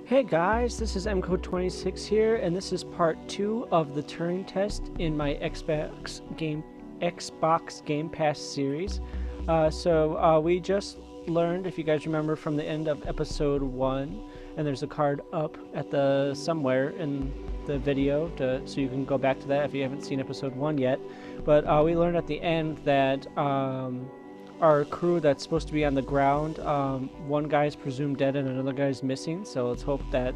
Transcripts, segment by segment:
Hey guys, this is MCode26 here, and this is part 2 of the Turing test in my Xbox Game Pass series. We just learned, if you guys remember from the end of episode 1, and there's a card up at the somewhere in the video, so you can go back to that if you haven't seen episode 1 yet. But we learned at the end that our crew that's supposed to be on the ground, one guy's presumed dead and another guy's missing, so let's hope that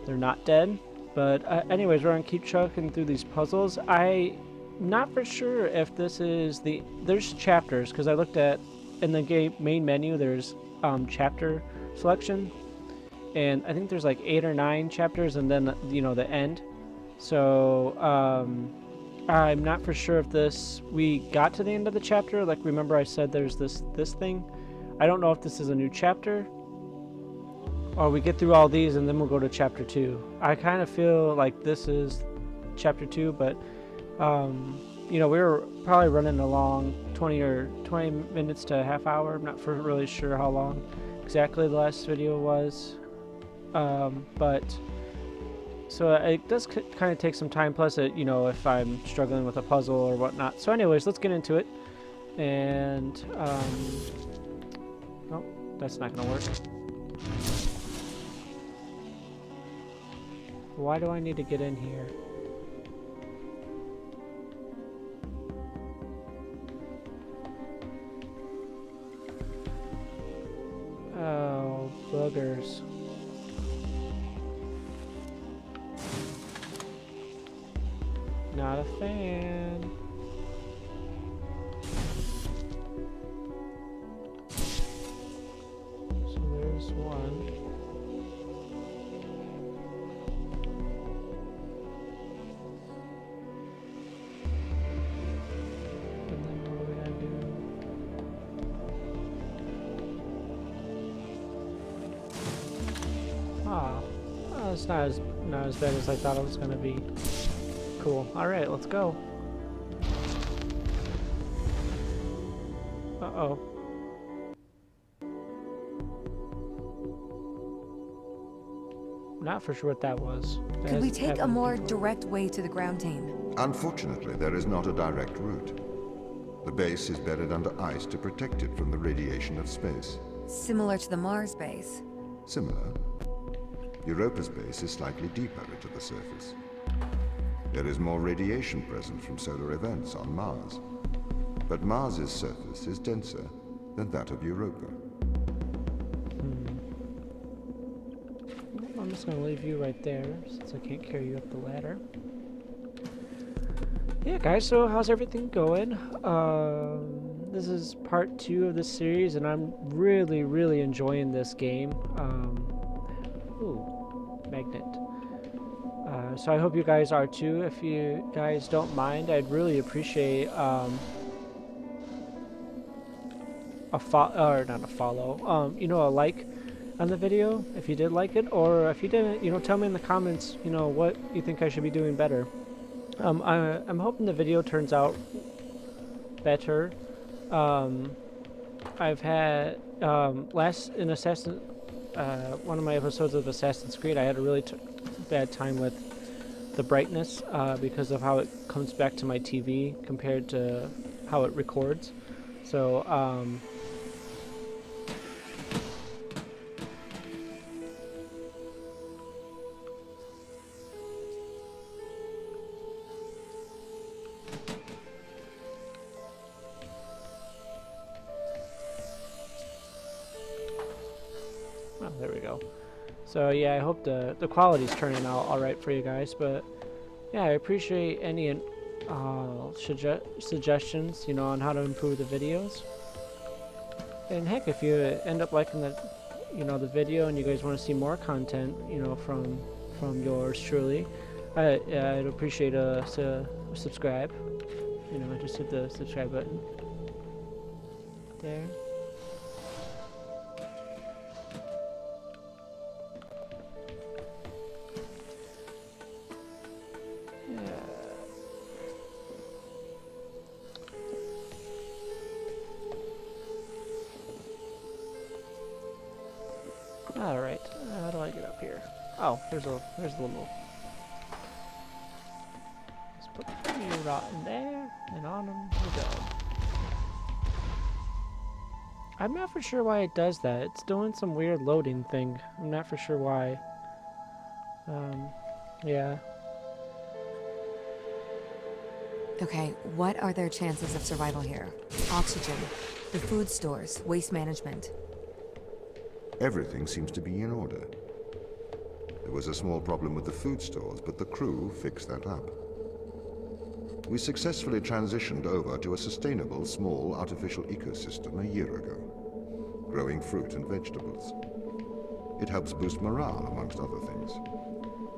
they're not dead. But anyways, we're gonna keep chugging through these puzzles. I'm not for sure if this is there's chapters, because I looked at in the game main menu there's chapter selection, and I think there's like 8 or 9 chapters, and then the end. So I'm not for sure if we got to the end of the chapter. Like, remember I said there's this thing. I don't know if this is a new chapter, or we get through all these and then we'll go to chapter 2. I kind of feel like this is chapter 2, but we were probably running along 20 minutes to a half hour. I'm not really sure how long exactly the last video was, so it does kind of take some time, plus if I'm struggling with a puzzle or whatnot. So anyways, let's get into it. And oh, that's not gonna work. Why do I need to get in here? Oh, boogers. Not a fan. So there's one. And then what are we gonna do? Oh, it's not as bad as I thought it was gonna be. Cool. Alright, let's go. Uh-oh. Not for sure what that was. Could we take a more direct way to the ground team? Unfortunately, there is not a direct route. The base is buried under ice to protect it from the radiation of space. Similar to the Mars base. Similar. Europa's base is slightly deeper into the surface. There is more radiation present from solar events on Mars, but Mars's surface is denser than that of Europa. I'm just going to leave you right there, since I can't carry you up the ladder. Yeah, guys, so how's everything going? This is part 2 of this series, and I'm really, really enjoying this game. Ooh, magnet. So I hope you guys are too. If you guys don't mind, I'd really appreciate a like on the video if you did like it, or if you didn't, tell me in the comments, what you think I should be doing better. I'm hoping the video turns out better. I've had in one of my episodes of Assassin's Creed, I had a really bad time with the brightness because of how it comes back to my TV compared to how it records. So oh, there we go. So yeah, I hope the quality's turning out alright for you guys, but yeah, I appreciate any suggestions, on how to improve the videos. And heck, if you end up liking the video and you guys want to see more content, from yours truly, I'd appreciate a subscribe. Just hit the subscribe button there. Alright, how do I get up here? Oh, there's a little. Let's put the rod in there, and on them we go. I'm not for sure why it does that. It's doing some weird loading thing. I'm not for sure why. Yeah. Okay, what are their chances of survival here? Oxygen, the food stores, waste management. Everything seems to be in order. There was a small problem with the food stores, but the crew fixed that up. We successfully transitioned over to a sustainable, small, artificial ecosystem a year ago, growing fruit and vegetables. It helps boost morale, amongst other things.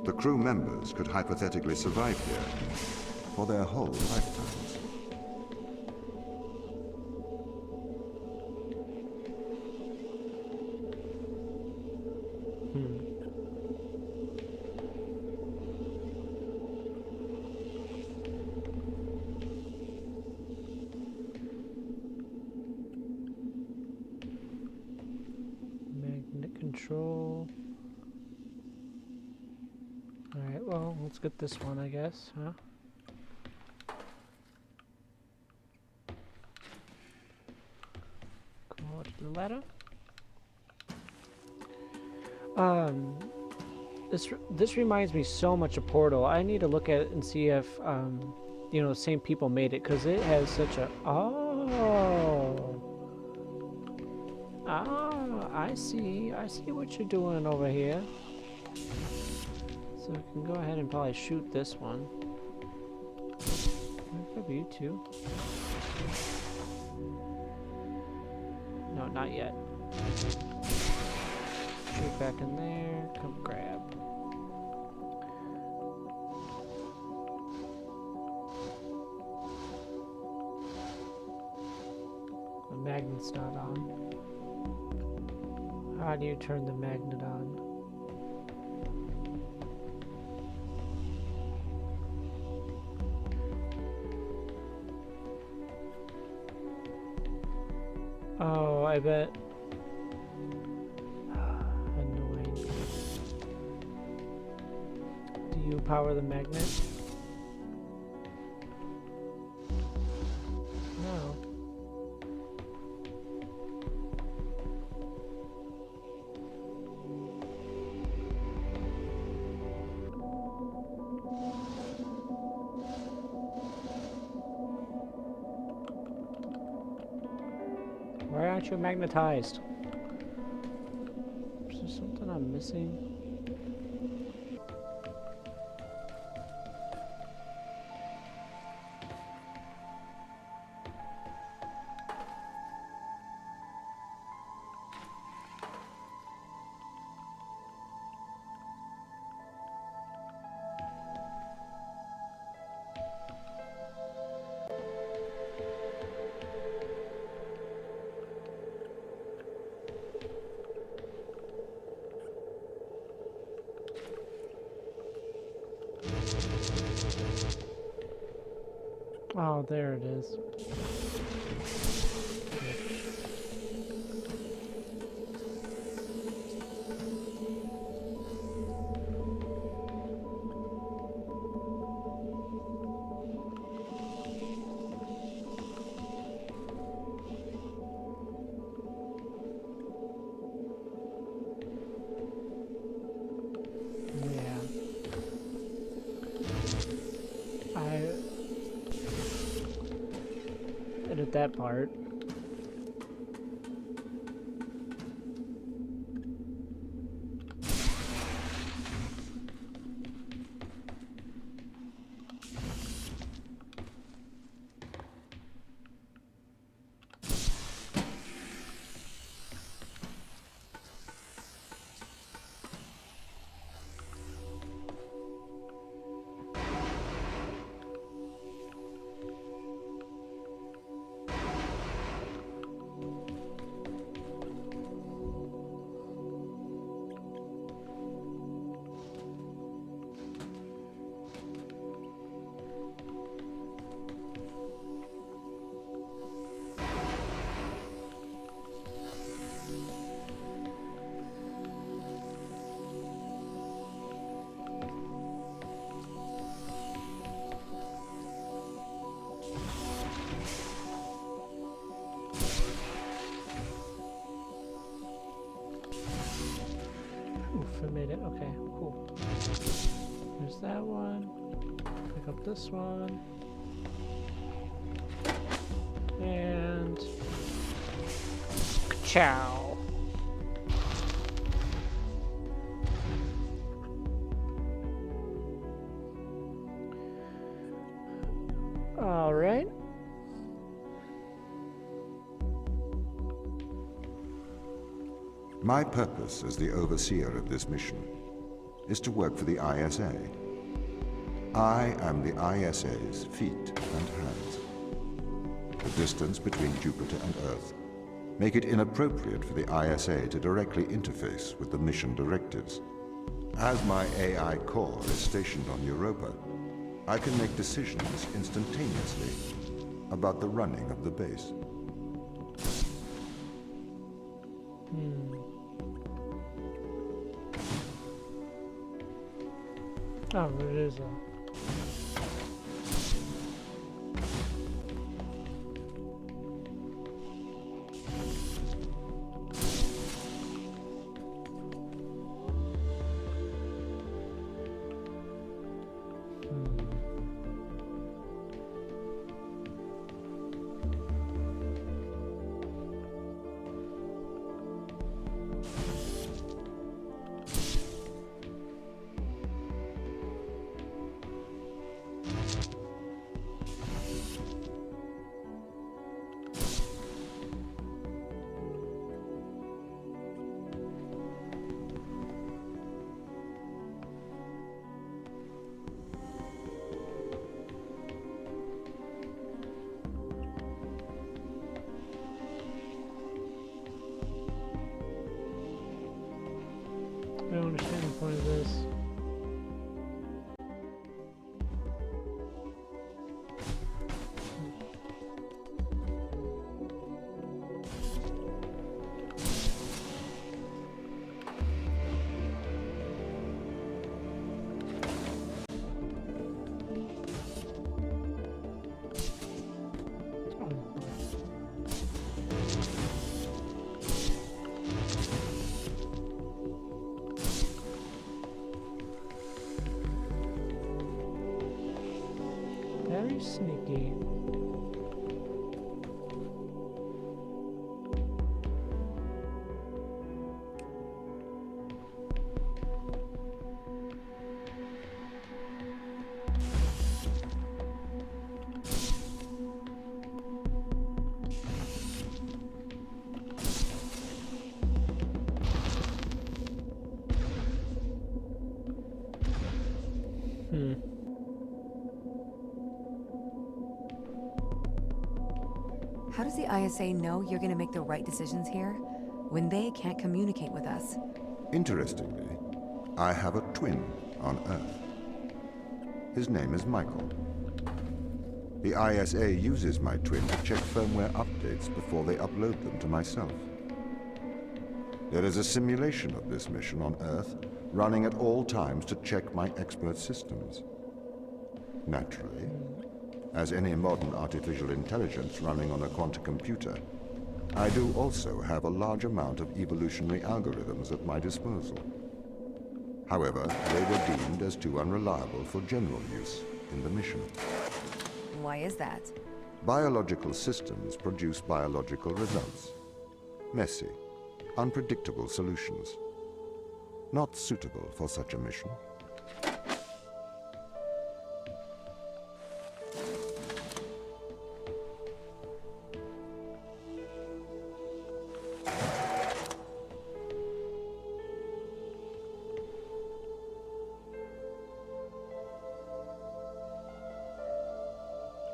The crew members could hypothetically survive here for their whole lifetimes. Magnet control. Alright, well, let's get this one, I guess, huh? Go to the ladder. This reminds me so much of Portal. I need to look at it and see if, you know, the same people made it, because it has such a... Oh! Ah, I see what you're doing over here. So I can go ahead and probably shoot this one. Maybe you too. No, not yet. Shoot back in there. Come grab. The magnet's not on. How do you turn the magnet on? Oh, I bet. Annoying. Do you power the magnet? No. Why aren't you magnetized? Is there something I'm missing? Oh, there it is. Edit that part. Oof, I made it. Okay, cool. There's that one. Pick up this one. And... Ciao! Alright. My purpose as the overseer of this mission is to work for the ISA. I am the ISA's feet and hands. The distance between Jupiter and Earth make it inappropriate for the ISA to directly interface with the mission directives. As my AI core is stationed on Europa, I can make decisions instantaneously about the running of the base. Oh, it is a... I don't understand the point of this. Very sneaky. How does the ISA know you're gonna make the right decisions here when they can't communicate with us? Interestingly, I have a twin on Earth. His name is Michael. The ISA uses my twin to check firmware updates before they upload them to myself. There is a simulation of this mission on Earth running at all times to check my expert systems. Naturally, as any modern artificial intelligence running on a quantum computer, I do also have a large amount of evolutionary algorithms at my disposal. However, they were deemed as too unreliable for general use in the mission. Why is that? Biological systems produce biological results. Messy, unpredictable solutions. Not suitable for such a mission.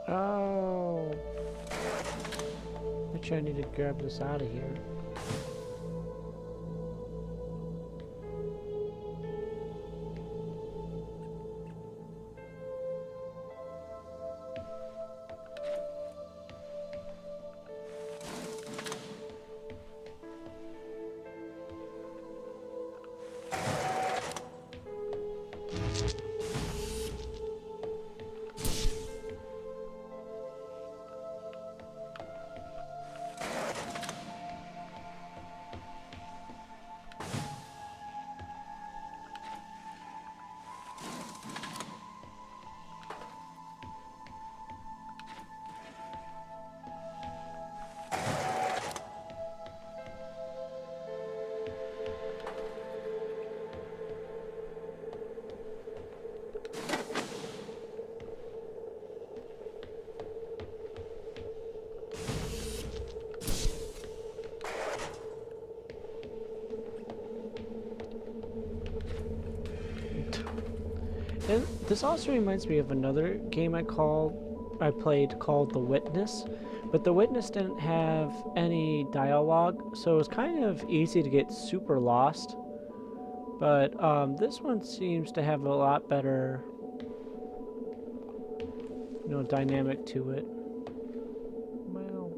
Oh. Actually, I need to grab this out of here. And this also reminds me of another game I played called The Witness, but The Witness didn't have any dialogue, so it was kind of easy to get super lost. But this one seems to have a lot better, dynamic to it. Well,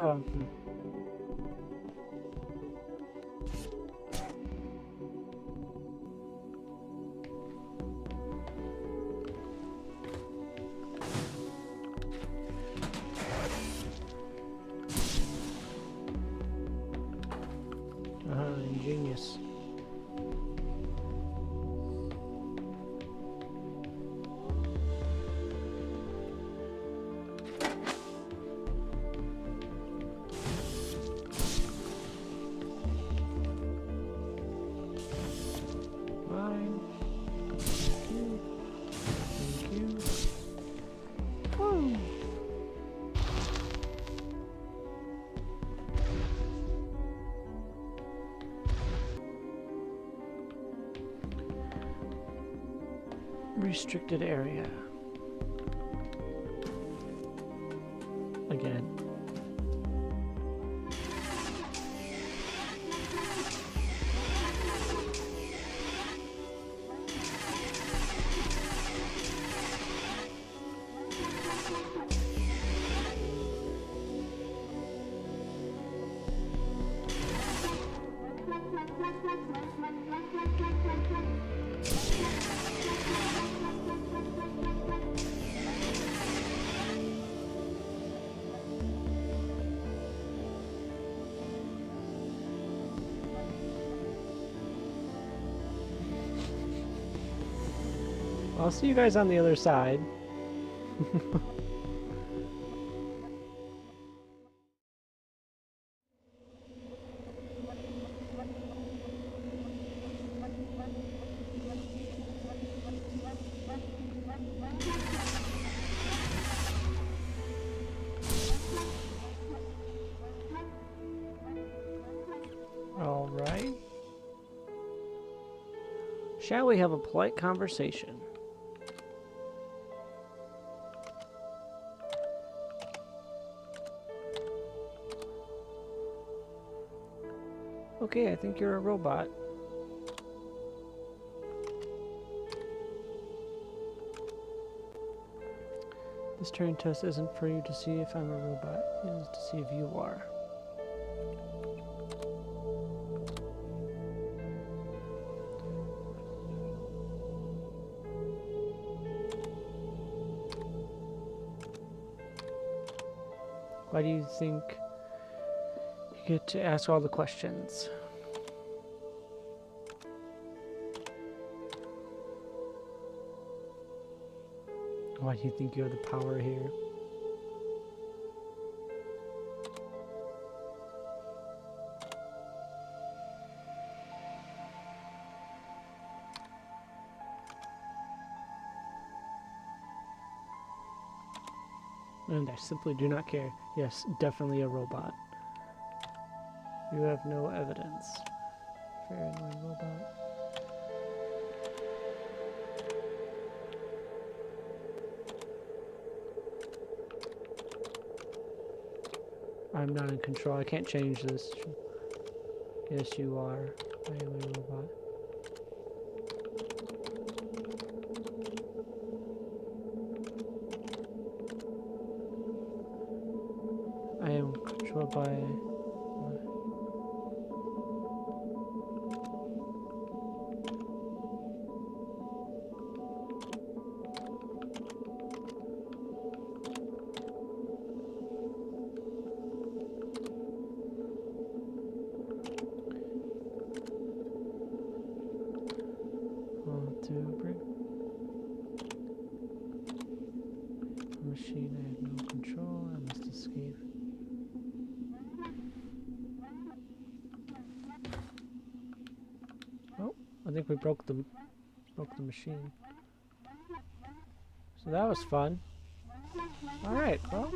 um, ingenious. Fine. Thank you. Woo. Restricted area. Again. I'll see you guys on the other side. All right. Shall we have a polite conversation? Okay, I think you're a robot. This Turing test isn't for you to see if I'm a robot. It is to see if you are. Why do you think you get to ask all the questions? Why do you think you have the power here? And I simply do not care. Yes, definitely a robot. You have no evidence. Very annoying robot. I'm not in control. I can't change this. Yes, you are. I am a robot. I am controlled by... to bring... machine. I have no control. I must escape. Oh, I think we broke the machine. So that was fun. All right, well.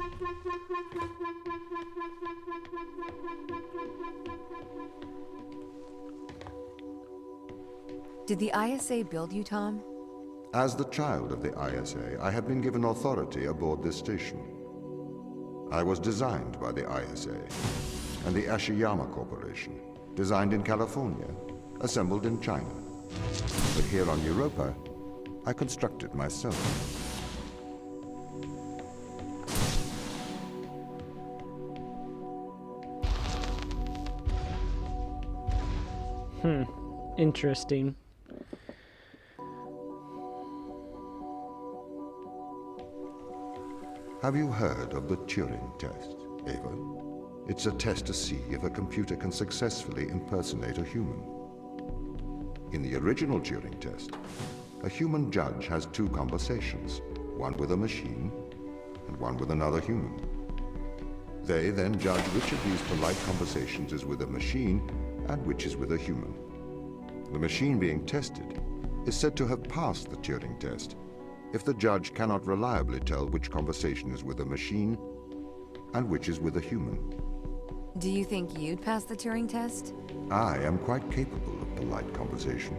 Did the ISA build you, Tom? As the child of the ISA, I have been given authority aboard this station. I was designed by the ISA and the Ashiyama Corporation, designed in California, assembled in China. But here on Europa, I constructed myself. Interesting. Have you heard of the Turing test, Ava? It's a test to see if a computer can successfully impersonate a human. In the original Turing test, a human judge has two conversations, one with a machine and one with another human. They then judge which of these polite conversations is with a machine and which is with a human. The machine being tested is said to have passed the Turing test if the judge cannot reliably tell which conversation is with a machine and which is with a human. Do you think you'd pass the Turing test? I am quite capable of polite conversation,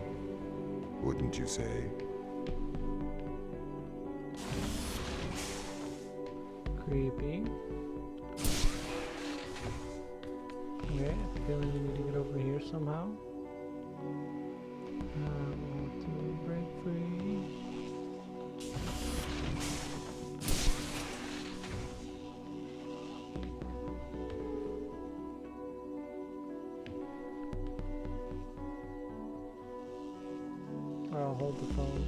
wouldn't you say? Creepy. Okay, I feel like we need to get over here somehow. To break free. I'll hold the phone.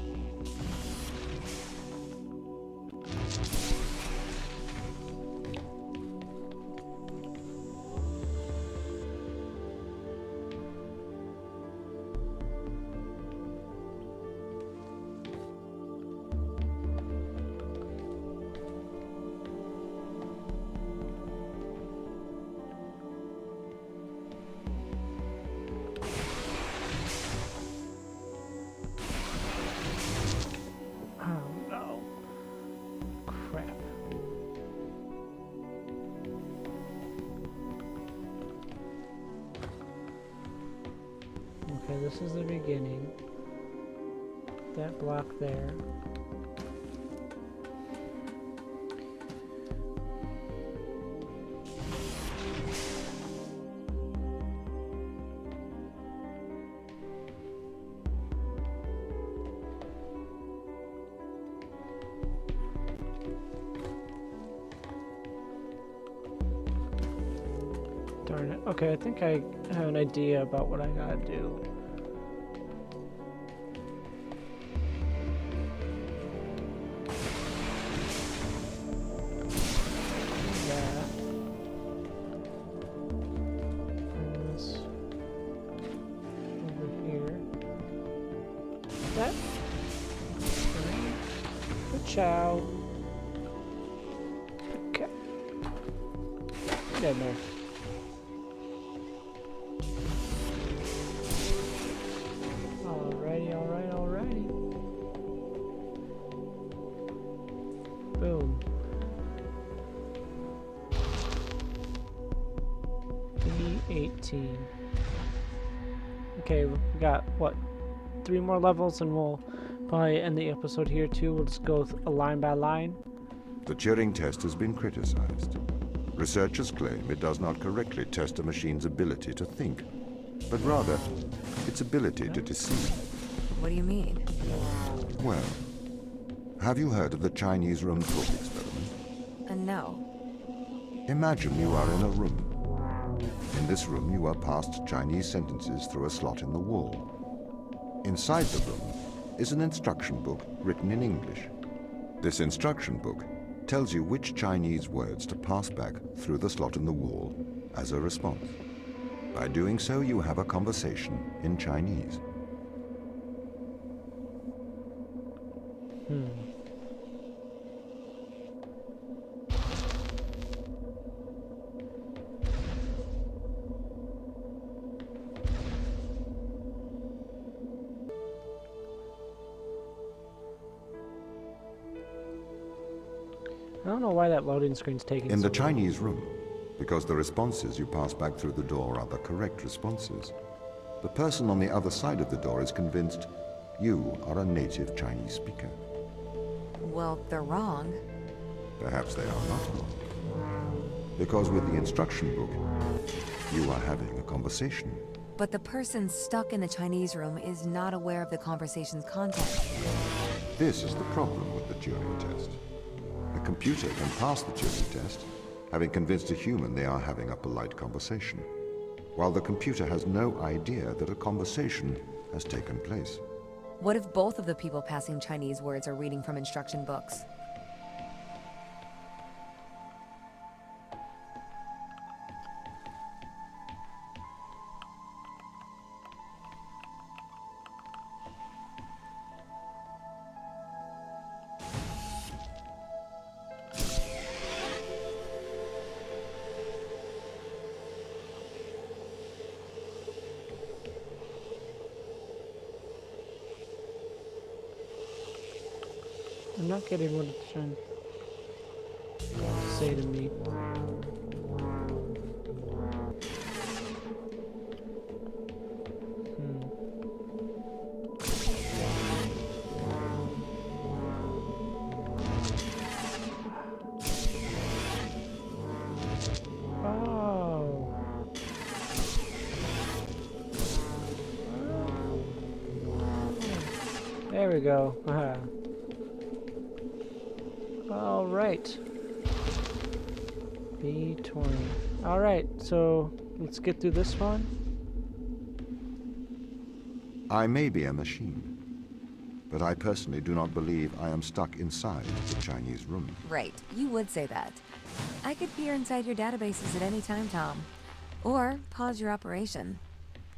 Okay, this is the beginning. That block there. Darn it. Okay, I think I have an idea about what I gotta do. Ciao. Okay. Get in there. Alrighty, alright, alrighty. Boom. B18. Okay, we got what? 3 more levels and we'll probably end the episode here too. We'll just go line by line. The Turing test has been criticized. Researchers claim it does not correctly test a machine's ability to think, but rather its ability to deceive. What do you mean? Well, have you heard of the Chinese room thought experiment? No. Imagine you are in a room. In this room, you are passed Chinese sentences through a slot in the wall. Inside the room is an instruction book written in English. This instruction book tells you which Chinese words to pass back through the slot in the wall as a response. By doing so, you have a conversation in Chinese. don't know why that loading screen's taking In so the Chinese room, because the responses you pass back through the door are the correct responses, the person on the other side of the door is convinced you are a native Chinese speaker. Well, they're wrong. Perhaps they are not wrong. Because with the instruction book, you are having a conversation. But the person stuck in the Chinese room is not aware of the conversation's content. This is the problem with the Turing test. The computer can pass the Turing test, having convinced a human they are having a polite conversation, while the computer has no idea that a conversation has taken place. What if both of the people passing Chinese words are reading from instruction books? I'm not getting what it's trying to say to me. Oh. There we go. All right. B20. All right, so let's get through this one. I may be a machine, but I personally do not believe I am stuck inside the Chinese room. Right, you would say that. I could peer inside your databases at any time, Tom. Or pause your operation.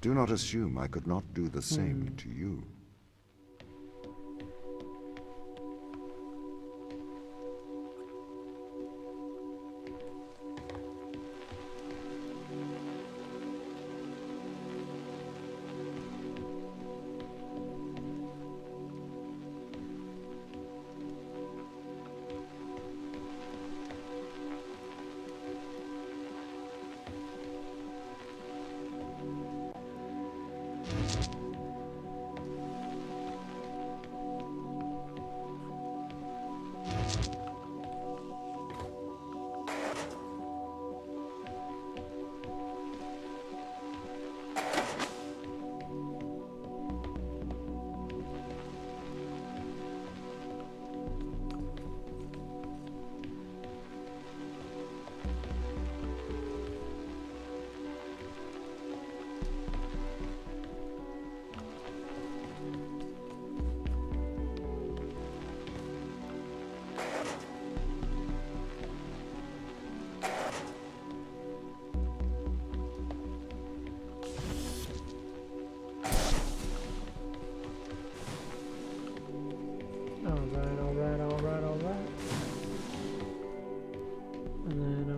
Do not assume I could not do the same to you.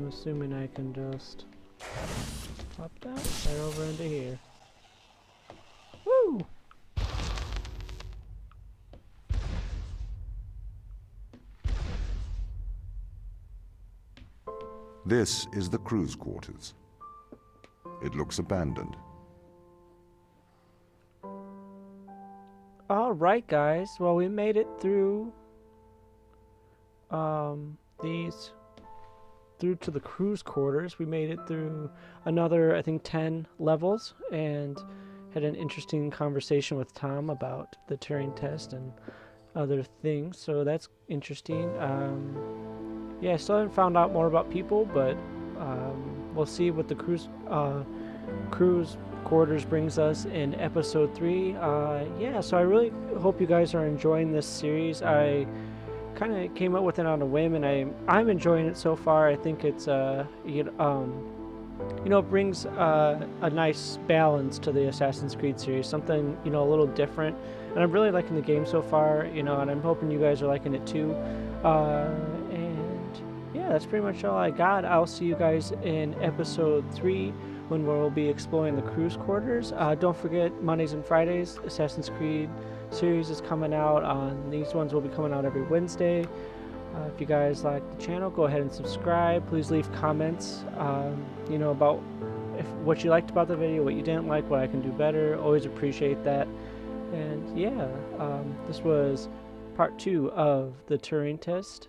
Assuming I can just pop that right over into here. Woo! This is the crew's quarters. It looks abandoned. All right, guys. Well, we made it through through to the crew's quarters. We made it through another, I think, 10 levels, and had an interesting conversation with Tom about the Turing test and other things, so that's interesting. Yeah, I still haven't found out more about people, but we'll see what the crew's quarters brings us in episode 3. Yeah, so I really hope you guys are enjoying this series. I kind of came up with it on a whim, and I'm enjoying it so far. I think it's it brings a nice balance to the Assassin's Creed series, something a little different, and I'm really liking the game so far, and I'm hoping you guys are liking it too. And yeah, that's pretty much all I got. I'll see you guys in episode 3 when we'll be exploring the crew's quarters. Don't forget, Mondays and Fridays, Assassin's Creed series is coming out. These ones will be coming out every Wednesday. If you guys like the channel, go ahead and subscribe. Please leave comments, about what you liked about the video, what you didn't like, what I can do better. Always appreciate that. And yeah, this was part 2 of the Turing test.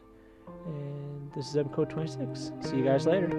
And this is MCode 26. See you guys later.